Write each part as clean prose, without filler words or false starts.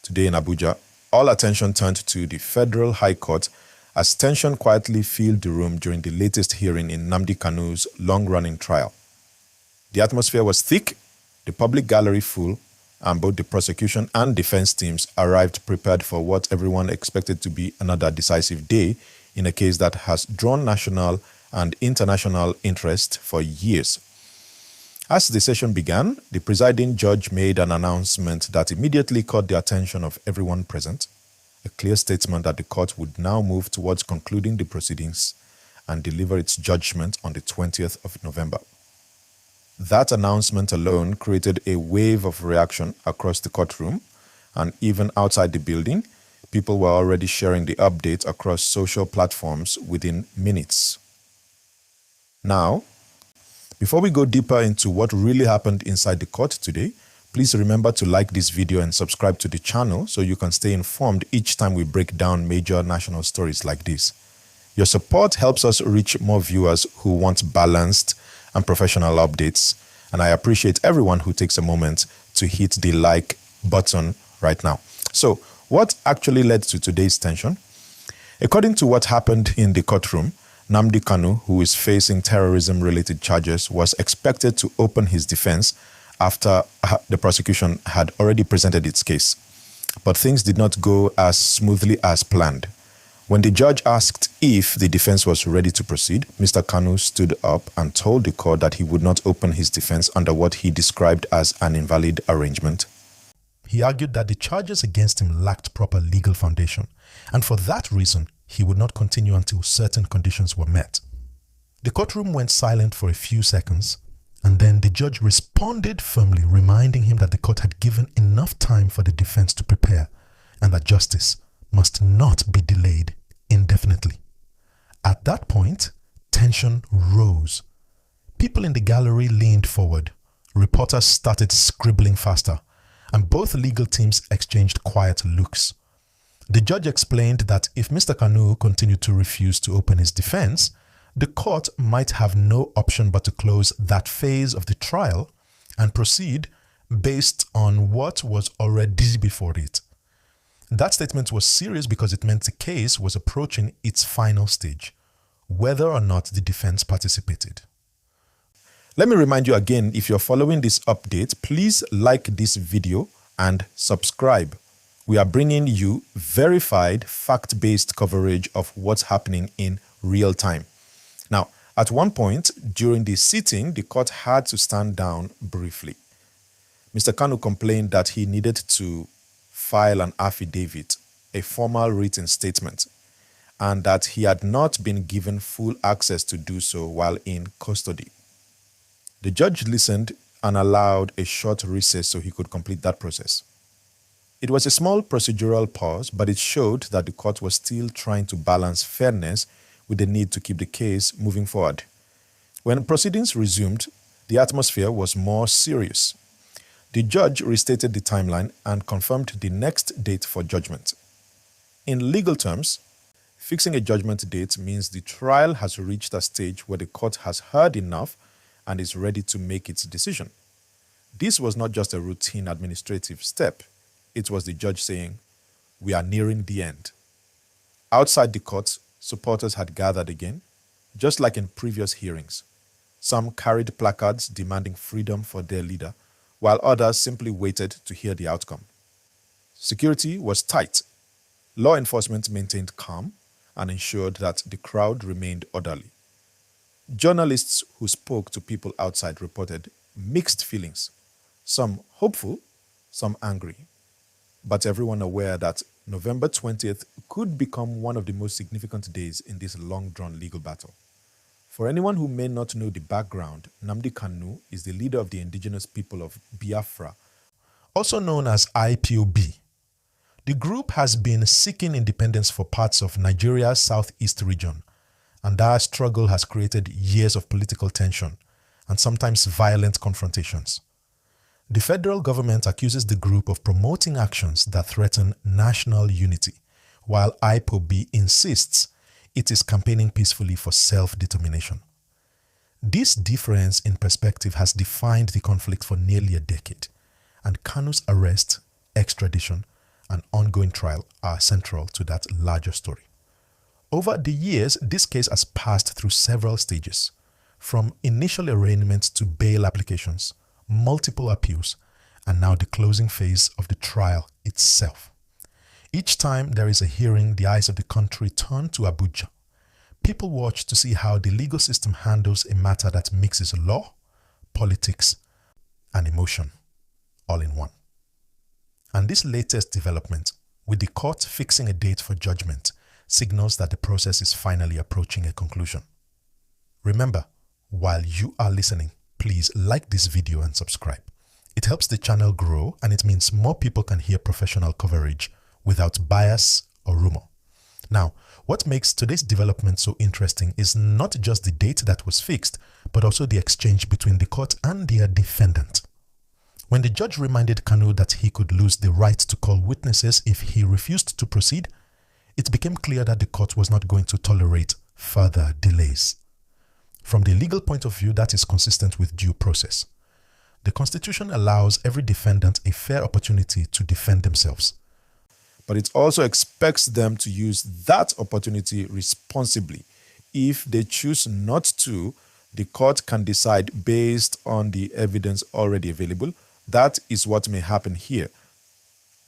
today in Abuja, all attention turned to the Federal High Court as tension quietly filled the room during the latest hearing in Nnamdi Kanu's long-running trial. The atmosphere was thick, the public gallery full, and both the prosecution and defense teams arrived prepared for what everyone expected to be another decisive day in a case that has drawn national and international interest for years. As the session began, the presiding judge made an announcement that immediately caught the attention of everyone present, a clear statement that the court would now move towards concluding the proceedings and deliver its judgment on the 20th of November. That announcement alone created a wave of reaction across the courtroom, and even outside the building, people were already sharing the update across social platforms within minutes. Now, before we go deeper into what really happened inside the court today, please remember to like this video and subscribe to the channel so you can stay informed each time we break down major national stories like this. Your support helps us reach more viewers who want balanced and professional updates, and I appreciate everyone who takes a moment to hit the like button right now. So, what actually led to today's tension? According to what happened in the courtroom, Nnamdi Kanu, who is facing terrorism-related charges, was expected to open his defense after the prosecution had already presented its case. But things did not go as smoothly as planned. When the judge asked if the defense was ready to proceed, Mr. Kanu stood up and told the court that he would not open his defense under what he described as an invalid arrangement. He argued that the charges against him lacked proper legal foundation, and for that reason, he would not continue until certain conditions were met. The courtroom went silent for a few seconds, and then the judge responded firmly, reminding him that the court had given enough time for the defense to prepare and that justice must not be delayed indefinitely. At that point, tension rose. People in the gallery leaned forward. Reporters started scribbling faster, and both legal teams exchanged quiet looks. The judge explained that if Mr. Kanu continued to refuse to open his defense, the court might have no option but to close that phase of the trial and proceed based on what was already before it. That statement was serious because it meant the case was approaching its final stage, whether or not the defense participated. Let me remind you again, if you're following this update, please like this video and subscribe. We are bringing you verified, fact-based coverage of what's happening in real time. Now, at one point during the sitting, the court had to stand down briefly. Mr. Kanu complained that he needed to file an affidavit, a formal written statement, and that he had not been given full access to do so while in custody. The judge listened and allowed a short recess so he could complete that process. It was a small procedural pause, but it showed that the court was still trying to balance fairness with the need to keep the case moving forward. When proceedings resumed, the atmosphere was more serious. The judge restated the timeline and confirmed the next date for judgment. In legal terms, fixing a judgment date means the trial has reached a stage where the court has heard enough and is ready to make its decision. This was not just a routine administrative step. It was the judge saying, "We are nearing the end." Outside the court, supporters had gathered again, just like in previous hearings. Some carried placards demanding freedom for their leader, while others simply waited to hear the outcome. Security was tight. Law enforcement maintained calm and ensured that the crowd remained orderly. Journalists who spoke to people outside reported mixed feelings, some hopeful, some angry, but everyone aware that November 20th could become one of the most significant days in this long-drawn legal battle. For anyone who may not know the background, Nnamdi Kanu is the leader of the indigenous people of Biafra, also known as IPOB. The group has been seeking independence for parts of Nigeria's southeast region, and that struggle has created years of political tension and sometimes violent confrontations. The federal government accuses the group of promoting actions that threaten national unity, while IPOB insists it is campaigning peacefully for self-determination. This difference in perspective has defined the conflict for nearly a decade, and Kanu's arrest, extradition, and ongoing trial are central to that larger story. Over the years, this case has passed through several stages, from initial arraignment to bail applications, multiple appeals, and now the closing phase of the trial itself. Each time there is a hearing, the eyes of the country turn to Abuja. People watch to see how the legal system handles a matter that mixes law, politics, and emotion all in one. And this latest development, with the court fixing a date for judgment, signals that the process is finally approaching a conclusion. Remember, while you are listening, please like this video and subscribe. It helps the channel grow, and it means more people can hear professional coverage without bias or rumor. Now, what makes today's development so interesting is not just the date that was fixed, but also the exchange between the court and their defendant. When the judge reminded Kanu that he could lose the right to call witnesses if he refused to proceed, it became clear that the court was not going to tolerate further delays. From the legal point of view, that is consistent with due process. The Constitution allows every defendant a fair opportunity to defend themselves, but it also expects them to use that opportunity responsibly. If they choose not to, the court can decide based on the evidence already available. That is what may happen here.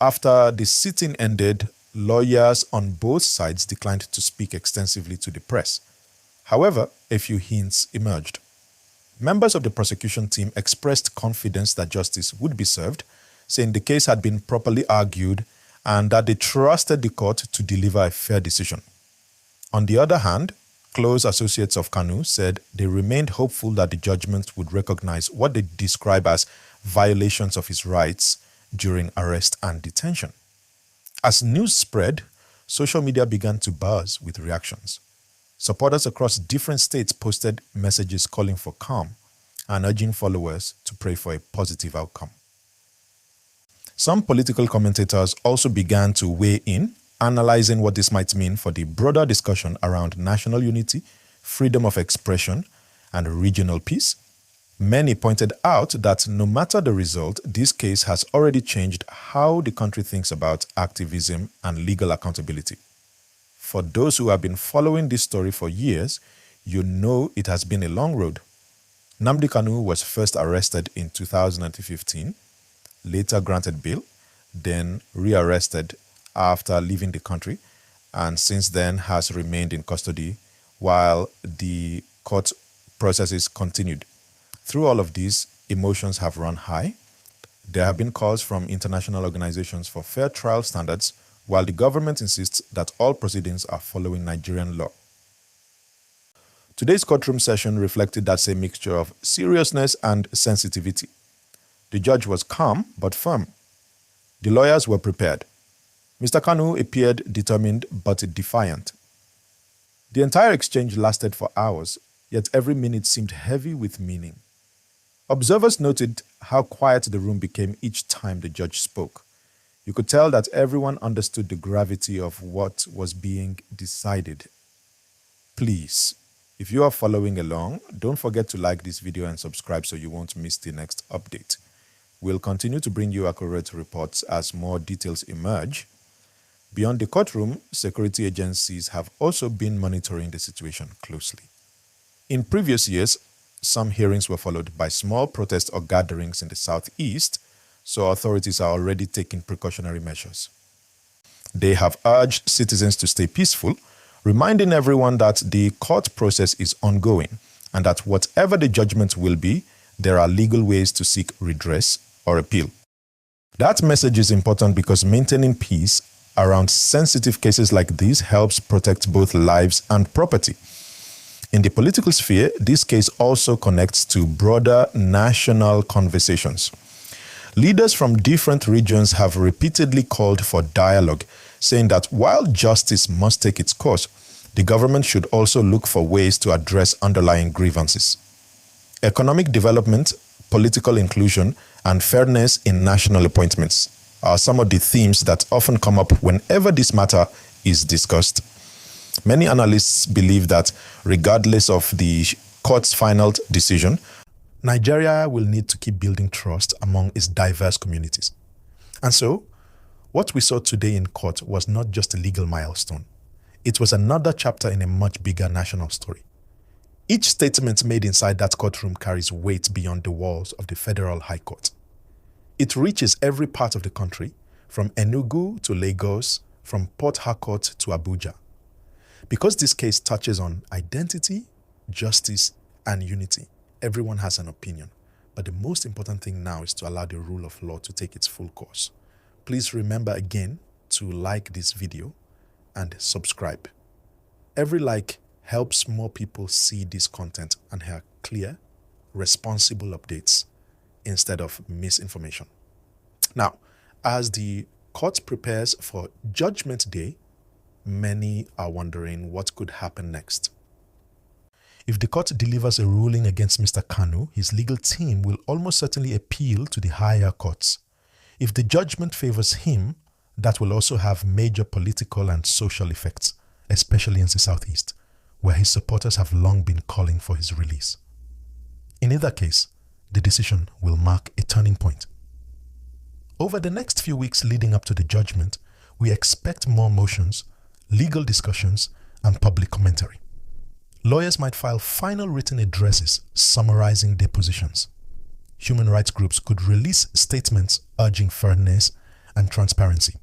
After the sitting ended, lawyers on both sides declined to speak extensively to the press. However, a few hints emerged. Members of the prosecution team expressed confidence that justice would be served, saying the case had been properly argued and that they trusted the court to deliver a fair decision. On the other hand, close associates of Kanu said they remained hopeful that the judgment would recognize what they describe as violations of his rights during arrest and detention. As news spread, social media began to buzz with reactions. Supporters across different states posted messages calling for calm and urging followers to pray for a positive outcome. Some political commentators also began to weigh in, analyzing what this might mean for the broader discussion around national unity, freedom of expression, and regional peace. Many pointed out that no matter the result, this case has already changed how the country thinks about activism and legal accountability. For those who have been following this story for years, you know it has been a long road. Nnamdi Kanu was first arrested in 2015, later granted bail, then rearrested after leaving the country, and since then has remained in custody while the court processes continued. Through all of these, emotions have run high. There have been calls from international organizations for fair trial standards, while the government insists that all proceedings are following Nigerian law. Today's courtroom session reflected that same mixture of seriousness and sensitivity. The judge was calm but firm. The lawyers were prepared. Mr. Kanu appeared determined but defiant. The entire exchange lasted for hours, yet every minute seemed heavy with meaning. Observers noted how quiet the room became each time the judge spoke. You could tell that everyone understood the gravity of what was being decided. Please, if you are following along, don't forget to like this video and subscribe so you won't miss the next update. We'll continue to bring you accurate reports as more details emerge. Beyond the courtroom, security agencies have also been monitoring the situation closely. In previous years, some hearings were followed by small protests or gatherings in the southeast, so authorities are already taking precautionary measures. They have urged citizens to stay peaceful, reminding everyone that the court process is ongoing and that whatever the judgment will be, there are legal ways to seek redress or appeal. That message is important because maintaining peace around sensitive cases like these helps protect both lives and property. In the political sphere, this case also connects to broader national conversations. Leaders from different regions have repeatedly called for dialogue, saying that while justice must take its course, the government should also look for ways to address underlying grievances. Economic development, political inclusion, and fairness in national appointments are some of the themes that often come up whenever this matter is discussed. Many analysts believe that regardless of the court's final decision, Nigeria will need to keep building trust among its diverse communities. And so, What we saw today in court was not just a legal milestone. It was another chapter in a much bigger national story. Each statement made inside that courtroom carries weight beyond the walls of the Federal High Court. It reaches every part of the country, from Enugu to Lagos, from Port Harcourt to Abuja. Because this case touches on identity, justice, and unity, everyone has an opinion. But the most important thing now is to allow the rule of law to take its full course. Please remember again to like this video and subscribe. Every like helps more people see this content and hear clear, responsible updates instead of misinformation. Now, as the court prepares for Judgment Day, many are wondering what could happen next. If the court delivers a ruling against Mr. Kanu, his legal team will almost certainly appeal to the higher courts. If the judgment favors him, that will also have major political and social effects, especially in the Southeast, where his supporters have long been calling for his release. In either case, the decision will mark a turning point. Over the next few weeks leading up to the judgment, we expect more motions, legal discussions, and public commentary. Lawyers might file final written addresses summarizing their positions. Human rights groups could release statements urging fairness and transparency.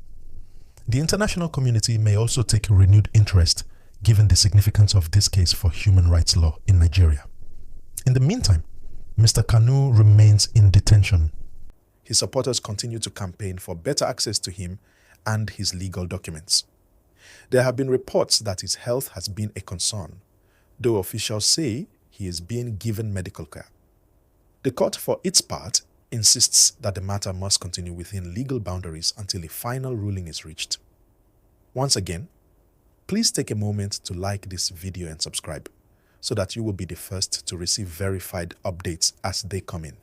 The international community may also take a renewed interest given the significance of this case for human rights law in Nigeria. In the meantime, Mr. Kanu remains in detention. His supporters continue to campaign for better access to him and his legal documents. There have been reports that his health has been a concern, though officials say he is being given medical care. The court, for its part, insists that the matter must continue within legal boundaries until a final ruling is reached. Once again, please take a moment to like this video and subscribe so that you will be the first to receive verified updates as they come in.